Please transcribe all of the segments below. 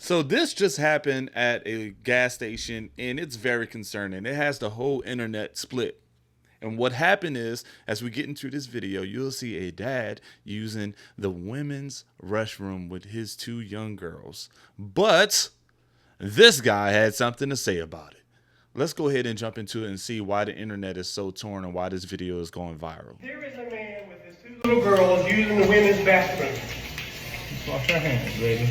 So this just happened at a gas station and it's very concerning. It has the whole internet split. And what happened is, as we get into this video, you'll see a dad using the women's restroom with his two young girls. But this guy had something to say about it. Let's go ahead and jump into it and see why the internet is so torn and why this video is going viral. Here is a man with his two little girls using the women's bathroom. Just wash your hands, baby.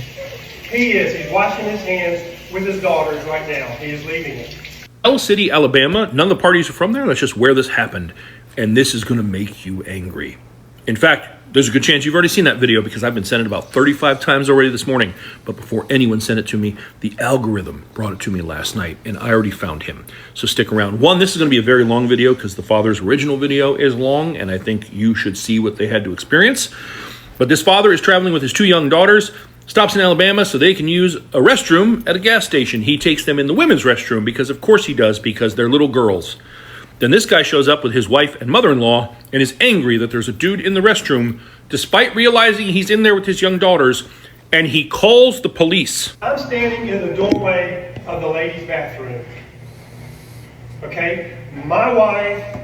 He is. He's washing his hands with his daughters right now. He is leaving it. El City, Alabama. None of the parties are from there. That's just where this happened. And this is going to make you angry. In fact, there's a good chance you've already seen that video because I've been sent it about 35 times already this morning. But before anyone sent it to me, the algorithm brought it to me last night, and I already found him. So stick around. One, this is going to be a very long video because the father's original video is long, and I think you should see what they had to experience. But this father is traveling with his two young daughters, stops in Alabama so they can use a restroom at a gas station. He takes them in the women's restroom because, of course, he does, because they're little girls. Then this guy shows up with his wife and mother-in-law and is angry that there's a dude in the restroom, despite realizing he's in there with his young daughters, and he calls the police. I'm standing in the doorway of the ladies' bathroom. Okay? My wife,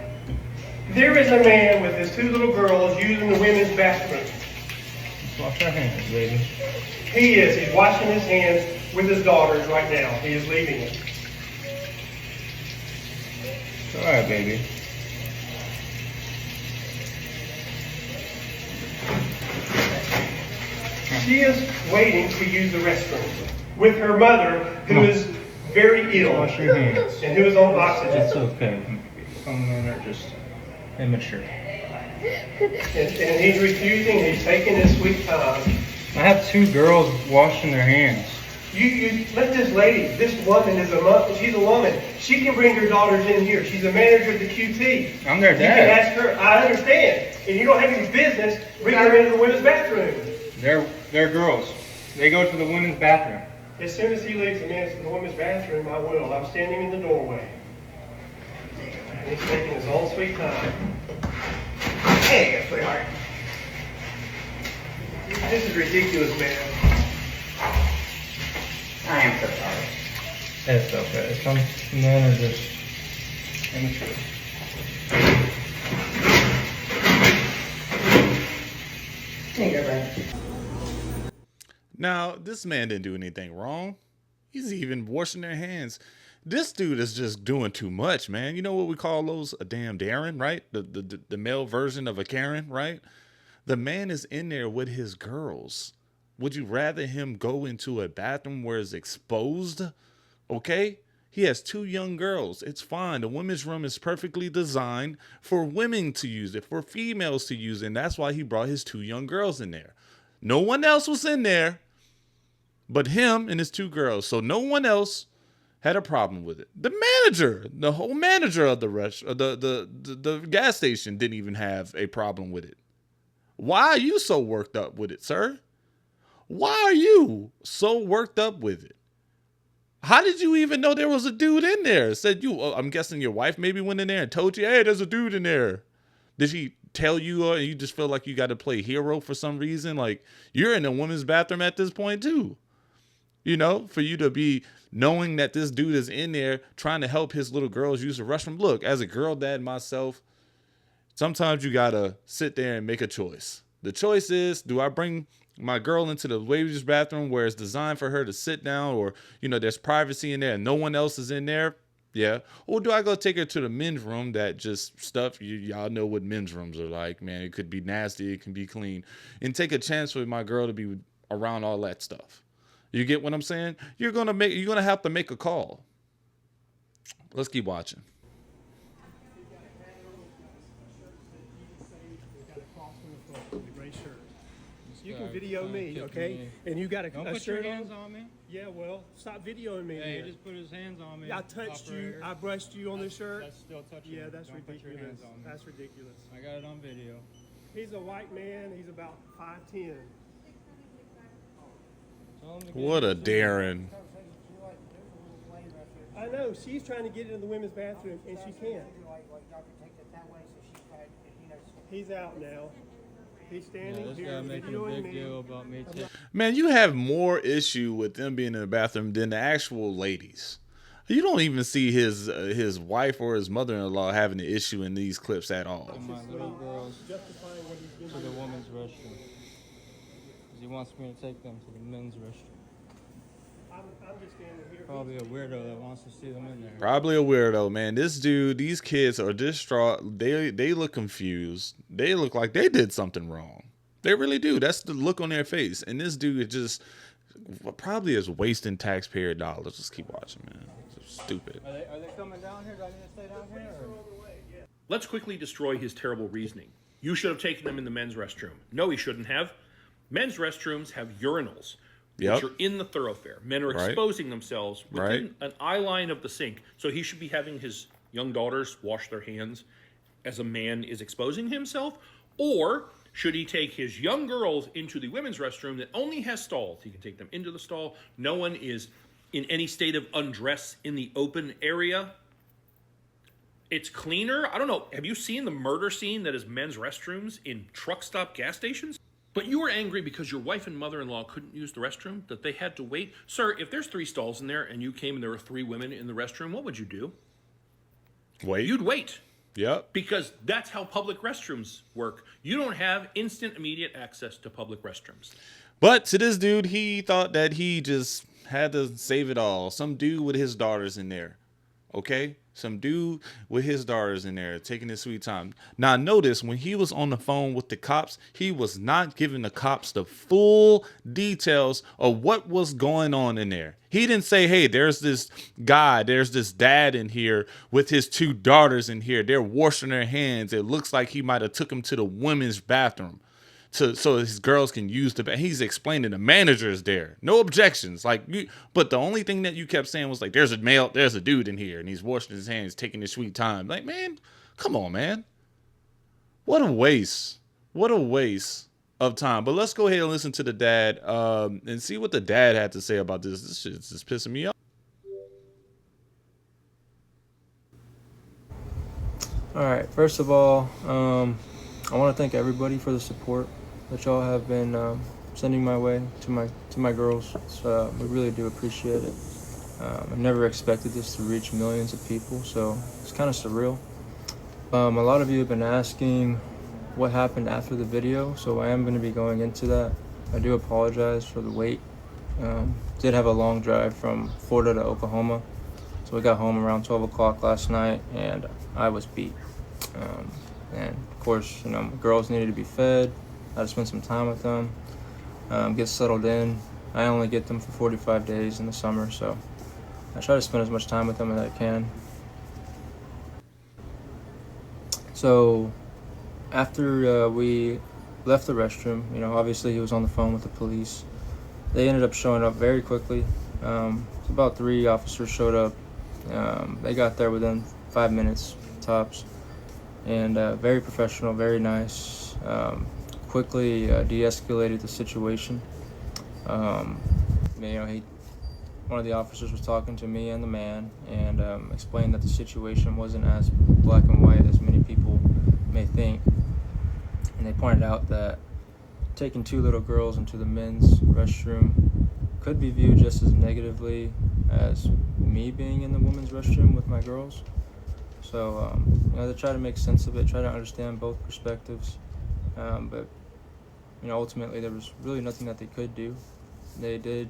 there is a man with his two little girls using the women's bathroom. Just wash your hands, baby. He is. He's washing his hands with his daughters right now. He is leaving it. It's alright, baby. She is waiting to use the restroom with her mother, who is very ill Wash your hands. and who is on oxygen. It's okay. Some men are just immature. And he's refusing. He's taking his sweet time. I have two girls washing their hands. You let this lady, this woman is she's a woman. She can bring her daughters in here. She's a manager at the QT. I'm their You can dad. ask her. I understand. And you don't have any business bringing her into the women's bathroom. They're girls. They go to the women's bathroom. As soon as he leaves the men's to the women's bathroom, I will. I'm standing in the doorway. And he's taking his own sweet time. Hey, sweetheart. This is ridiculous, man. I am so sorry. It's okay. Some men are just immature. There you go, Brad. Now, this man didn't do anything wrong. He's even washing their hands. This dude is just doing too much, man. You know what we call those? A damn Darren, right? The male version of a Karen, right? The man is in there with his girls. Would you rather him go into a bathroom where it's exposed? Okay? He has two young girls. It's fine. The women's room is perfectly designed for women to use it, for females to use it. And that's why he brought his two young girls in there. No one else was in there but him and his two girls. So no one else had a problem with it. The manager, the whole manager of the gas station didn't even have a problem with it. Why are you so worked up with it, sir? Why are you so worked up with it? How did you even know there was a dude in there? Said you, I'm guessing your wife maybe went in there and told you, hey, there's a dude in there. Did she tell you, or you just feel like you got to play hero for some reason? Like, you're in a women's bathroom at this point too. You know, for you to be knowing that this dude is in there trying to help his little girls use the restroom. Look, as a girl dad myself, sometimes you got to sit there and make a choice. The choice is, do I bring my girl into the ladies' bathroom where it's designed for her to sit down, or, you know, there's privacy in there and no one else is in there? Yeah. Or do I go take her to the men's room that just stuff, y'all know what men's rooms are like, man. It could be nasty, it can be clean, and take a chance with my girl to be around all that stuff. You get what I'm saying? You're gonna have to make a call. Let's keep watching. You can video me, okay? And you got a Don't put shirt your hands on me. Yeah, well, stop videoing me. Hey, he then. just put his hands on me. I touched you. I brushed you on the shirt. That's still touching. Yeah, that's Don't put your ridiculous. hands on me. That's ridiculous. I got it on video. He's a white man. He's about 5'10". Tell him to get What a his- Darren. I know. She's trying to get into the women's bathroom, and she can't. He's out now. He's Yeah, standing this here guy making a videoing big me. deal about me taking. Man, you have more issue with them being in the bathroom than the actual ladies. You don't even see his wife or his mother-in-law having an issue in these clips at all. My little girls Justifying what he's to doing. the women's restroom. Because he wants me to take them to the men's restroom. I'm just standing here. Probably a weirdo that wants to see them in there. Probably a weirdo, man. This dude, these kids are distraught. They look confused. They look like they did something wrong. They really do. That's the look on their face. And this dude is just probably is wasting taxpayer dollars. Just keep watching, man. It's stupid. Are they coming down here? Do I need to stay down here? Or? Let's quickly destroy his terrible reasoning. You should have taken them in the men's restroom. No, he shouldn't have. Men's restrooms have urinals, Yep. which are in the thoroughfare. Men are Right. exposing themselves within Right. an eye line of the sink. So he should be having his young daughters wash their hands as a man is exposing himself. Or should he take his young girls into the women's restroom that only has stalls? He can take them into the stall. No one is in any state of undress in the open area. It's cleaner. I don't know. Have you seen the murder scene that is men's restrooms in truck stop gas stations? But you were angry because your wife and mother-in-law couldn't use the restroom, that they had to wait. Sir, if there's 3 stalls in there and you came and there were 3 women in the restroom, what would you do? Wait. You'd wait. Yep. Because that's how public restrooms work. You don't have instant, immediate access to public restrooms. But to this dude, he thought that he just had to save it all. Some dude with his daughters in there. Okay? Some dude with his daughters in there taking his sweet time. Now, notice when he was on the phone with the cops, he was not giving the cops the full details of what was going on in there. He didn't say, hey, there's this guy, there's this dad in here with his 2 daughters in here. They're washing their hands. It looks like he might have took them to the women's bathroom. So his girls can use the. He's explaining the manager's there, no objections. But the only thing that you kept saying was like, there's a dude in here, and he's washing his hands, taking his sweet time. Like, man, come on, man, what a waste of time. But let's go ahead and listen to the dad, and see what the dad had to say about this. This shit's just pissing me off. All right. First of all, I want to thank everybody for the support that y'all have been sending my way to my girls. We really do appreciate it. I never expected this to reach millions of people, so it's kind of surreal. A lot of you have been asking what happened after the video, so I am going to be going into that. I do apologize for the wait. Did have a long drive from Florida to Oklahoma, so we got home around 12 o'clock last night, and I was beat. And of course, my girls needed to be fed. I had to spend some time with them, get settled in. I only get them for 45 days in the summer, so I try to spend as much time with them as I can. So after we left the restroom, obviously he was on the phone with the police. They ended up showing up very quickly. About 3 officers showed up. They got there within 5 minutes tops, and very professional, very nice. Quickly de-escalated the situation. One of the officers was talking to me and the man, and explained that the situation wasn't as black and white as many people may think. And they pointed out that taking 2 little girls into the men's restroom could be viewed just as negatively as me being in the women's restroom with my girls. So, they try to make sense of it, try to understand both perspectives. But ultimately there was really nothing that they could do. They did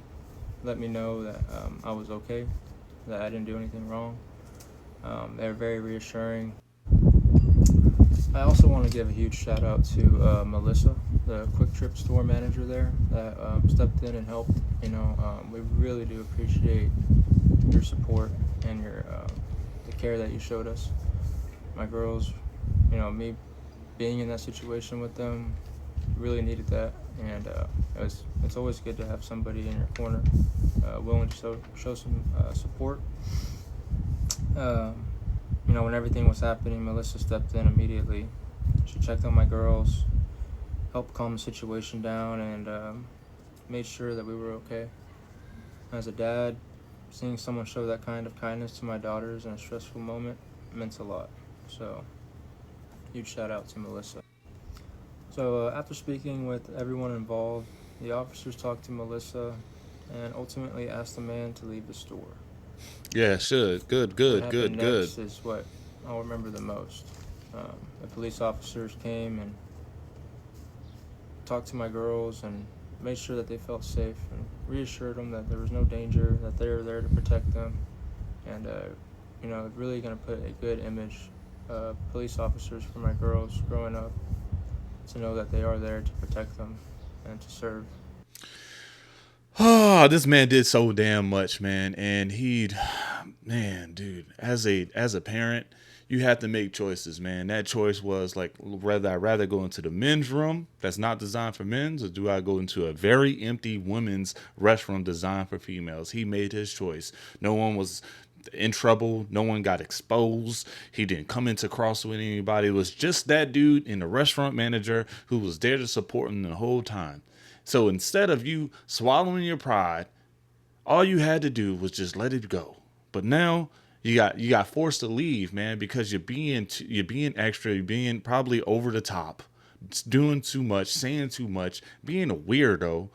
let me know that I was okay, that I didn't do anything wrong. They were very reassuring. I also want to give a huge shout out to Melissa, the Quick Trip store manager there, that stepped in and helped. We really do appreciate your support and your the care that you showed us. My girls, me being in that situation with them, really needed that, and it's always good to have somebody in your corner willing to show some support. When everything was happening, Melissa stepped in immediately. She checked on my girls, helped calm the situation down, and made sure that we were okay. As a dad, seeing someone show that kind of kindness to my daughters in a stressful moment meant a lot. So, huge shout out to Melissa. So So after speaking with everyone involved, the officers talked to Melissa and ultimately asked the man to leave the store. Yeah, should. Good, What good, happened good, good. next is what I'll remember the most. The police officers came and talked to my girls and made sure that they felt safe and reassured them that there was no danger, that they were there to protect them, and really going to put a good image police officers for my girls growing up to know that they are there to protect them and to serve. Oh, this man did so damn much, man. And man, dude, as a parent, you have to make choices, man. That choice was like, whether I rather go into the men's room that's not designed for men's, or do I go into a very empty women's restroom designed for females? He made his choice. No one was in trouble. No one got exposed. He didn't come into cross with anybody. It was just that dude and the restaurant manager who was there to support him the whole time. So instead of you swallowing your pride, all you had to do was just let it go. But now you got forced to leave, man, because you're being extra, you're being probably over the top, doing too much, saying too much, being a weirdo.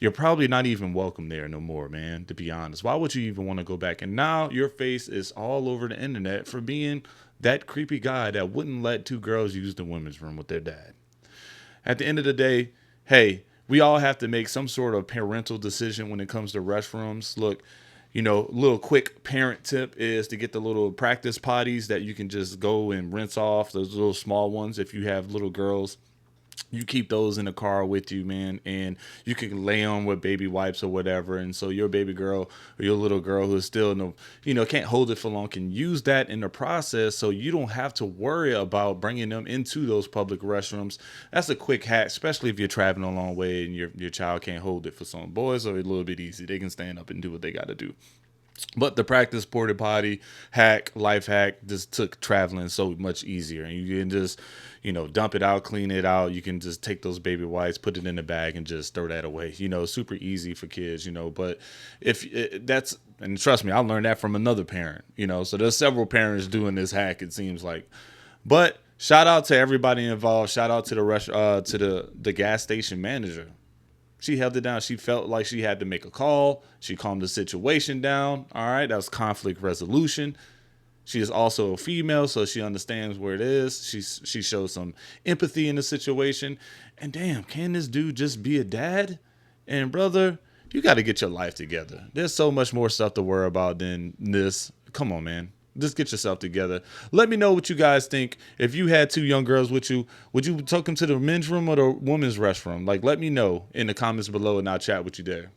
You're probably not even welcome there no more, man, to be honest. Why would you even want to go back? And now your face is all over the internet for being that creepy guy that wouldn't let two girls use the women's room with their dad. At the end of the day, hey, we all have to make some sort of parental decision when it comes to restrooms. Look, little quick parent tip is to get the little practice potties that you can just go and rinse off, those little small ones. If you have little girls, you keep those in the car with you, man, and you can lay on with baby wipes or whatever. And so your baby girl or your little girl who's still can't hold it for long, can use that in the process, so you don't have to worry about bringing them into those public restrooms. That's a quick hack, especially if you're traveling a long way and your child can't hold it for some. Boys are a little bit easy. They can stand up and do what they got to do. But the practice porta potty life hack, just took traveling so much easier. And you can just, dump it out, clean it out. You can just take those baby wipes, put it in the bag, and just throw that away. Super easy for kids, But and trust me, I learned that from another parent, So there's several parents doing this hack, it seems like. But shout out to everybody involved. Shout out to the gas station manager. She held it down. She felt like she had to make a call. She calmed the situation down. All right, that was conflict resolution. She is also a female, so she understands where it is. She shows some empathy in the situation. And damn, can this dude just be a dad? And brother, you got to get your life together. There's so much more stuff to worry about than this. Come on, man. Just get yourself together. Let me know what you guys think. If you had two young girls with you, would you take them to the men's room or the women's restroom? Like, let me know in the comments below, and I'll chat with you there.